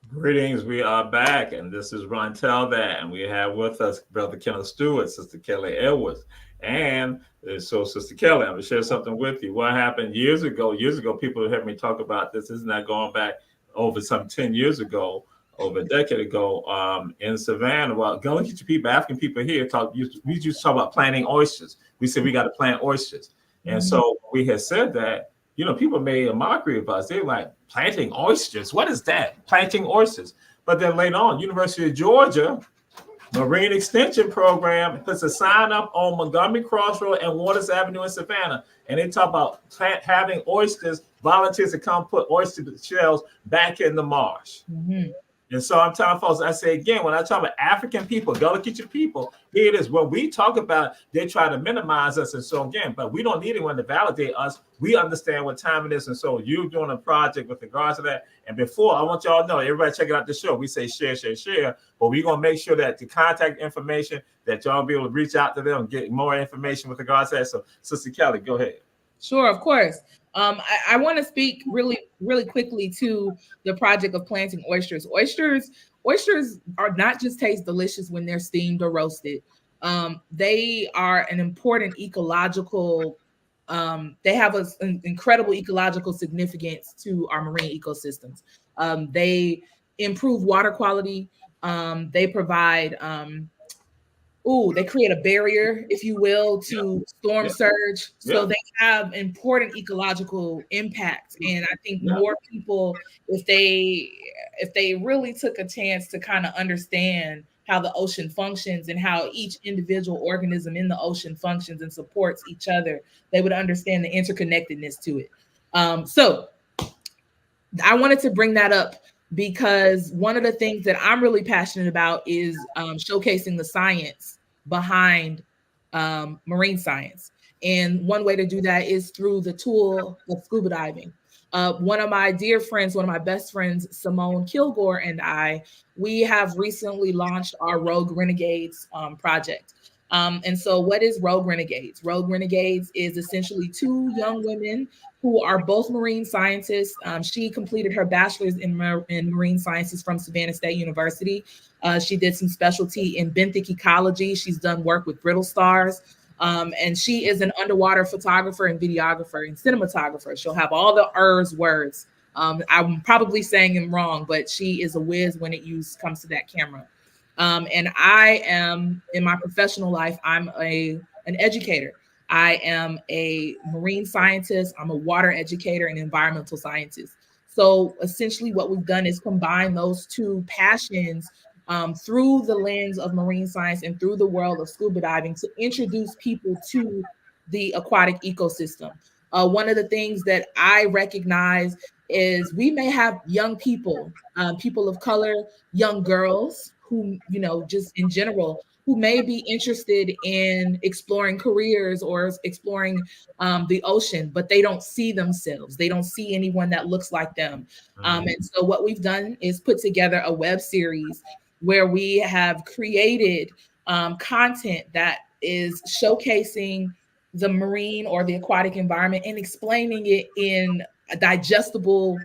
Greetings, we are back, and this is Ron Tell That, and we have with us Brother Kenneth Stewart, Sister Kelly Edwards. And so, Sister Kelly, I'm going to share something with you. What happened years ago, people heard me talk about this. This is not going back over some 10 years ago, over a decade ago, in Savannah. Well, go look at your people, African people here, we used to talk about planting oysters. We said we got to plant oysters. And so we had said that, people made a mockery of us. They were like, planting oysters? What is that? Planting oysters. But then later on, University of Georgia Marine Extension Program puts a sign up on Montgomery Crossroad and Waters Avenue in Savannah. And they talk about having oysters, volunteers to come put oyster shells back in the marsh. Mm-hmm. And so I'm telling folks, I say again, when I talk about African people, Gullah Geechee people, here it is. When we talk about, they try to minimize us. And so again, but we don't need anyone to validate us. We understand what time it is. And so you're doing a project with regards to that. And before, I want y'all to know, everybody check out the show. We say share, share, share. But we're going to make sure that the contact information, that y'all be able to reach out to them and get more information with regards to that. So Sister Kelly, go ahead. Sure, of course. I want to speak really, really quickly to the project of planting oysters. Oysters are not just taste delicious when they're steamed or roasted. They are an important ecological. They have an incredible ecological significance to our marine ecosystems. They improve water quality. They provide. They create a barrier, if you will, to storm surge. So they have important ecological impact. And I think more people, if they really took a chance to kind of understand how the ocean functions and how each individual organism in the ocean functions and supports each other, they would understand the interconnectedness to it. So I wanted to bring that up because one of the things that I'm really passionate about is showcasing the science behind marine science. And one way to do that is through the tool of scuba diving. One of my dear friends, one of my best friends, Simone Kilgore, and we have recently launched our Rogue Renegades project. And so what is Rogue Renegades? Rogue Renegades is essentially two young women who are both marine scientists. She completed her bachelor's in marine sciences from Savannah State University. She did some specialty in benthic ecology. She's done work with brittle stars. And she is an underwater photographer and videographer and cinematographer. She'll have all the words. I'm probably saying them wrong, but she is a whiz when it comes to that camera. And I am, in my professional life, I'm an educator. I am a marine scientist. I'm a water educator and environmental scientist. So essentially what we've done is combine those two passions through the lens of marine science and through the world of scuba diving to introduce people to the aquatic ecosystem. One of the things that I recognize is we may have young people, people of color, young girls who, just in general, who may be interested in exploring careers or exploring the ocean, but they don't see themselves. They don't see anyone that looks like them. And so what we've done is put together a web series where we have created content that is showcasing the marine or the aquatic environment and explaining it in a digestible,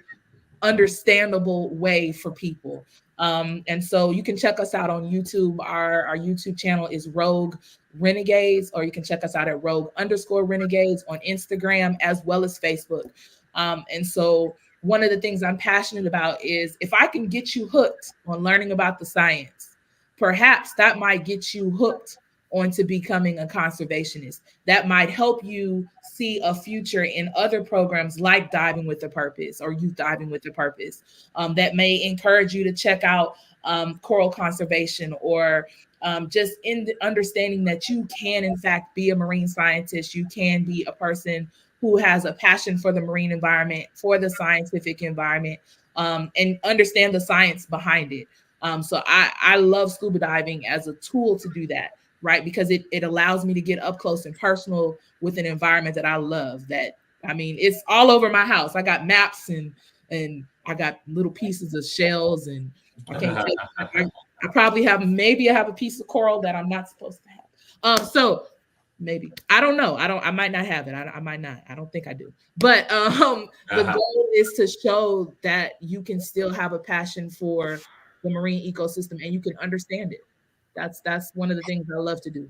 understandable way for people. And so you can check us out on YouTube. Our YouTube channel is Rogue Renegades, or you can check us out at Rogue_Renegades on Instagram as well as Facebook. And so one of the things I'm passionate about is if I can get you hooked on learning about the science, perhaps that might get you hooked onto becoming a conservationist. That might help you see a future in other programs like Diving with a Purpose or Youth Diving with a Purpose. That may encourage you to check out coral conservation or just in the understanding that you can, in fact, be a marine scientist. You can be a person who has a passion for the marine environment, for the scientific environment, and understand the science behind it. So I love scuba diving as a tool to do that, right? Because it allows me to get up close and personal with an environment that I love. It's all over my house. I got maps and I got little pieces of shells, and I can't tell you, I probably have maybe I have a piece of coral that I'm not supposed to have. So maybe I don't know. I might not have it. I might not. I don't think I do. But the goal is to show that you can still have a passion for the marine ecosystem and you can understand it. That's one of the things I love to do.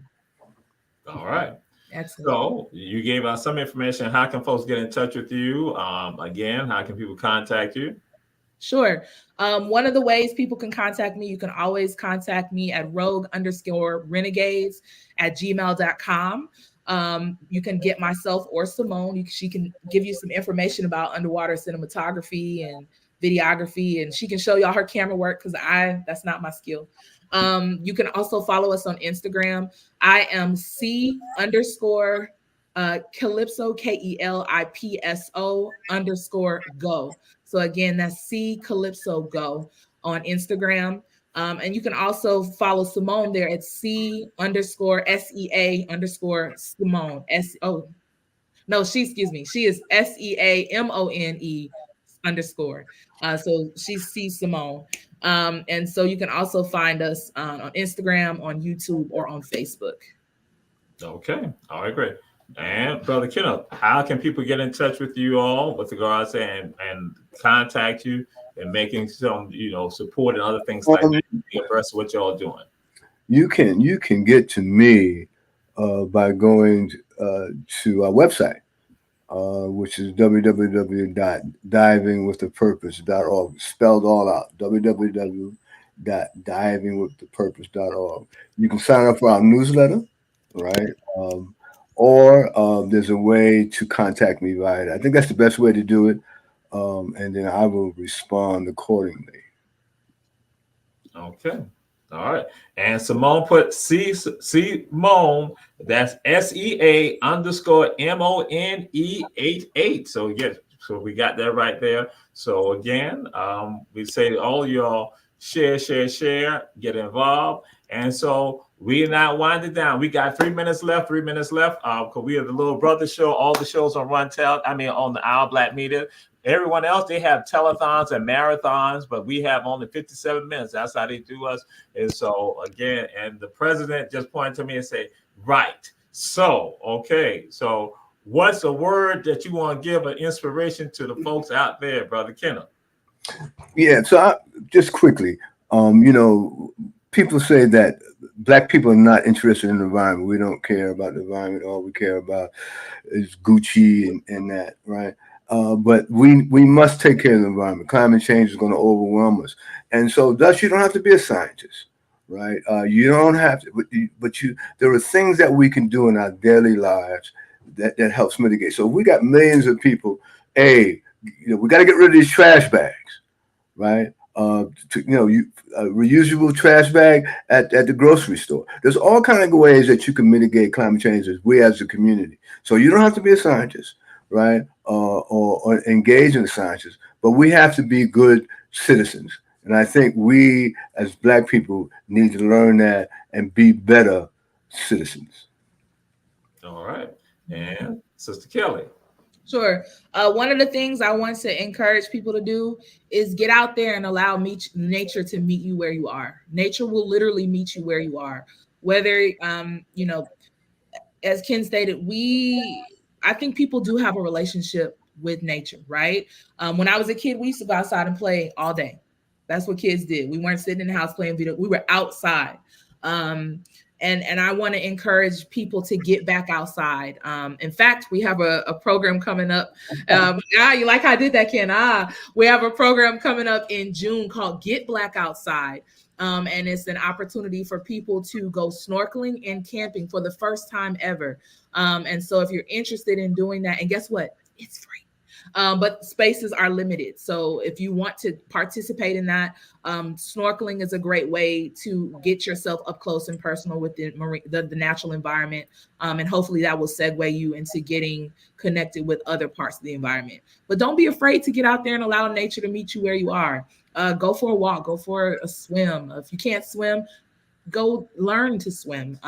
All right. Excellent. So you gave us some information. How can folks get in touch with you? Again, how can people contact you? Sure. One of the ways people can contact me, you can always contact me at rogue_renegades@gmail.com. You can get myself or Simone. She can give you some information about underwater cinematography and videography, and she can show y'all her camera work because that's not my skill. You can also follow us on Instagram. I am C_Calypso, KELIPSO_go. So again, that's C_Calypso go on Instagram. And you can also follow Simone there at C_SEA_Simone. She is SEAMONE_. So she's C Simone. And so you can also find us on Instagram, on YouTube, or on Facebook. Okay. All right, great. And Brother Kenneth, how can people get in touch with you all with regards to and contact you and making some, support and other things like that versus what y'all doing? You can get to me by going to our website, which is www.divingwiththepurpose.org, spelled all out, www.divingwiththepurpose.org. You can sign up for our newsletter, right? Or there's a way to contact me via that. I think that's the best way to do it. And then I will respond accordingly. Okay. All right. And Simone put Simone, that's SEA_MONE88. So we got that right there. So again, we say all y'all share, get involved. And so we're not winding down. We got 3 minutes left. Because we have the Little Brother Show, all the shows on on the Our Black Media. Everyone else, they have telethons and marathons, but we have only 57 minutes. That's how they do us. And so again, and the president just pointed to me and said, right. So, okay. So what's a word that you want to give an inspiration to the folks out there, Brother Kenneth? Yeah, so just quickly, people say that Black people are not interested in the environment. We don't care about the environment. All we care about is Gucci and that, right? But we must take care of the environment. Climate change is going to overwhelm us, and so thus you don't have to be a scientist, right? You don't have to, but there are things that we can do in our daily lives that helps mitigate. So we got millions of people. We got to get rid of these trash bags, right? Reusable trash bag at the grocery store. There's all kinds of ways that you can mitigate climate change as we as a community. So you don't have to be a scientist, right? Or engage in the sciences, but we have to be good citizens. And I think we as Black people need to learn that and be better citizens. All right. And Sister Kelly. Sure. One of the things I want to encourage people to do is get out there and allow nature to meet you where you are. Nature will literally meet you where you are. Whether, as Ken stated, I think people do have a relationship with nature, right? When I was a kid, we used to go outside and play all day. That's what kids did. We weren't sitting in the house playing video. We were outside. And I want to encourage people to get back outside. In fact, we have a program coming up. You like how I did that, Ken? We have a program coming up in June called Get Black Outside. And it's an opportunity for people to go snorkeling and camping for the first time ever. And so if you're interested in doing that, and guess what? It's free. But spaces are limited. So if you want to participate in that, snorkeling is a great way to get yourself up close and personal with the natural environment. And hopefully that will segue you into getting connected with other parts of the environment. But don't be afraid to get out there and allow nature to meet you where you are. Go for a walk, go for a swim. If you can't swim, go learn to swim.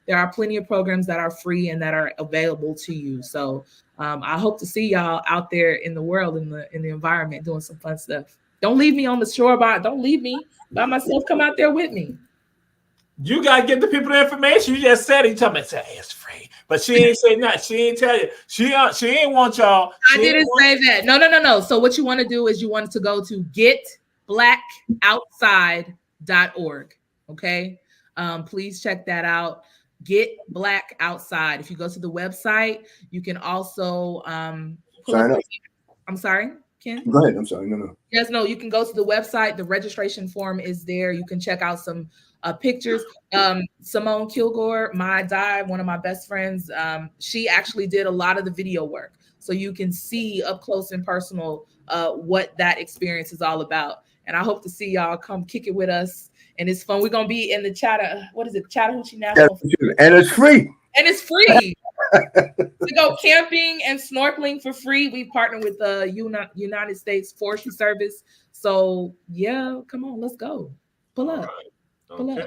There are plenty of programs that are free and that are available to you. So I hope to see y'all out there in the world, in the environment, doing some fun stuff. Don't leave me on the shore don't leave me by myself. Come out there with me. You gotta get the people the information. You just said it. You told me it's free, but she ain't say nothing. She ain't tell you. She ain't want y'all. I didn't say that. No. So what you want to do is you want to go to getblackoutside.org. Okay. Please check that out. Get Black Outside. If you go to the website, you can also sign up. I'm sorry, Ken? Go ahead. I'm sorry. No. Yes, no, you can go to the website. The registration form is there. You can check out some pictures. Simone Kilgore, one of my best friends, she actually did a lot of the video work. So you can see up close and personal what that experience is all about. And I hope to see y'all come kick it with us. And it's fun. We're going to be in the Chattahoochee National. And it's free. And it's free. To go camping and snorkeling for free. We partnered with the United States Forestry Service. So, yeah, come on, let's go. Pull up. Right. Okay.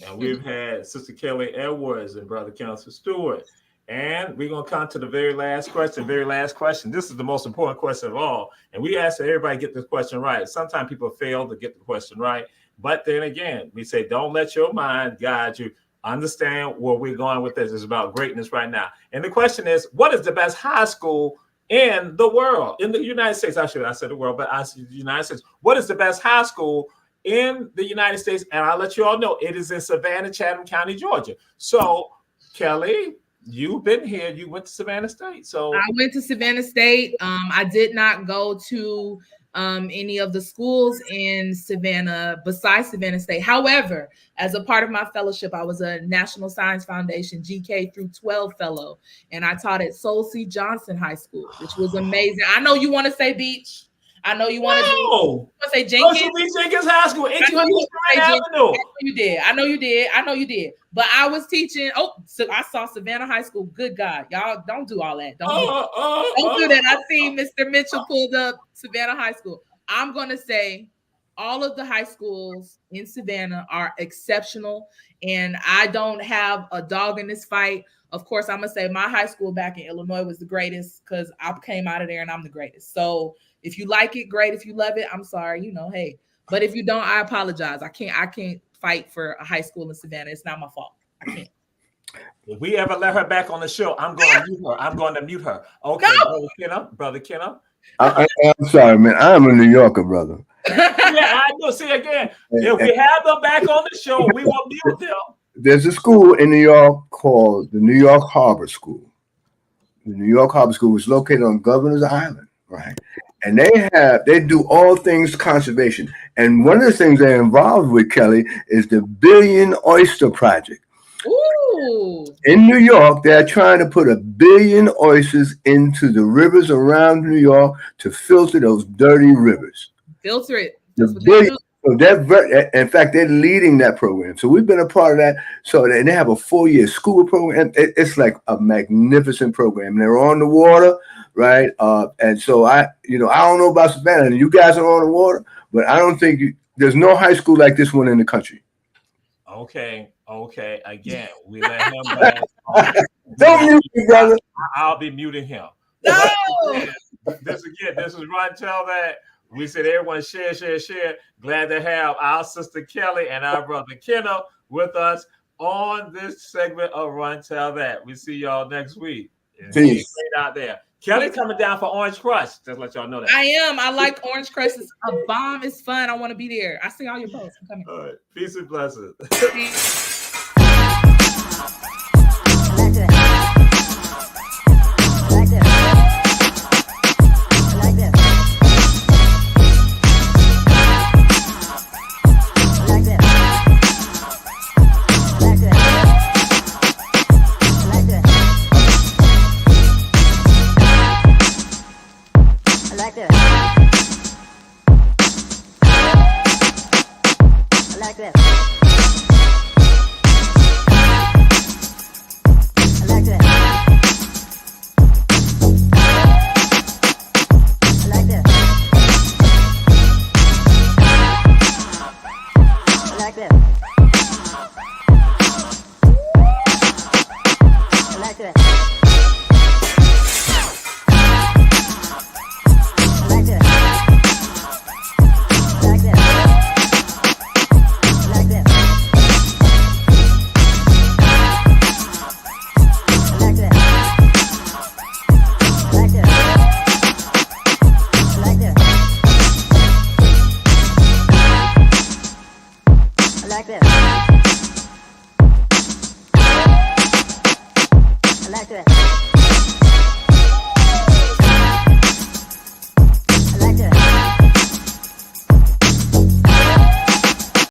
And we've had Sister Kelly Edwards and Brother Counselor Stewart. And we're going to come to the very last question. This is the most important question of all. And we ask that everybody get this question right. Sometimes people fail to get the question right. But then again, we say, don't let your mind guide you. Understand where we're going with this. It's about greatness right now. And the question is, what is the best high school in the world? In the United States, I said the world, but I said the United States. What is the best high school in the United States? And I'll let you all know, it is in Savannah, Chatham County, Georgia. So, Kelly, you've been here. You went to Savannah State. So I went to Savannah State. I did not go to any of the schools in Savannah besides Savannah State. However, as a part of my fellowship, I was a National Science Foundation GK through 12 fellow, and I taught at Soul C. Johnson High School, which was amazing. I know you want to say Beach. I know you want to say Jenkins. Jenkins High School. You did. I know you did. But I was teaching. So I saw Savannah High School. Good God, y'all don't do all that. Don't do that. I see Mr. Mitchell pulled up Savannah High School. I'm gonna say all of the high schools in Savannah are exceptional, and I don't have a dog in this fight. Of course, I'm gonna say my high school back in Illinois was the greatest because I came out of there and I'm the greatest. So If you like it, great. If you love it, I'm sorry, you know, hey. But if you don't, I apologize. I can't fight for a high school in Savannah. It's not my fault. I can't. If we ever let her back on the show, I'm going to mute her. I'm going to mute her. Okay, no. Brother Kenna. I'm sorry, man. I'm a New Yorker, brother. Yeah, I know. See, again, if we have them back on the show, we will mute them. There's a school in New York called the New York Harbor School. The New York Harbor School is located on Governor's Island, right? And they do all things conservation. And one of the things they're involved with, Kelly, is the Billion Oyster Project. Ooh. In New York, they're trying to put 1 billion oysters into the rivers around New York to filter those dirty rivers. Filter it. That's what they do. So in fact, they're leading that program. So we've been a part of that. So they have a 4-year Scuba program. It's like a magnificent program. They're on the water, right? And so I don't know about Savannah, and you guys are on the water, but I don't think there's no high school like this one in the country. Okay. Again, we let him back. Don't mute me, brother. I'll be muting him. No. This is Run Tell That. We said everyone share. Glad to have our sister Kelly and our brother Kenna with us on this segment of Run Tell That. We see y'all next week. Peace. Out there. Kelly coming down for Orange Crush. Just let y'all know that. I am. I like Orange Crush. It's a bomb. It's fun. I want to be there. I see all your posts. I'm coming. All right. Peace and blessings. like that.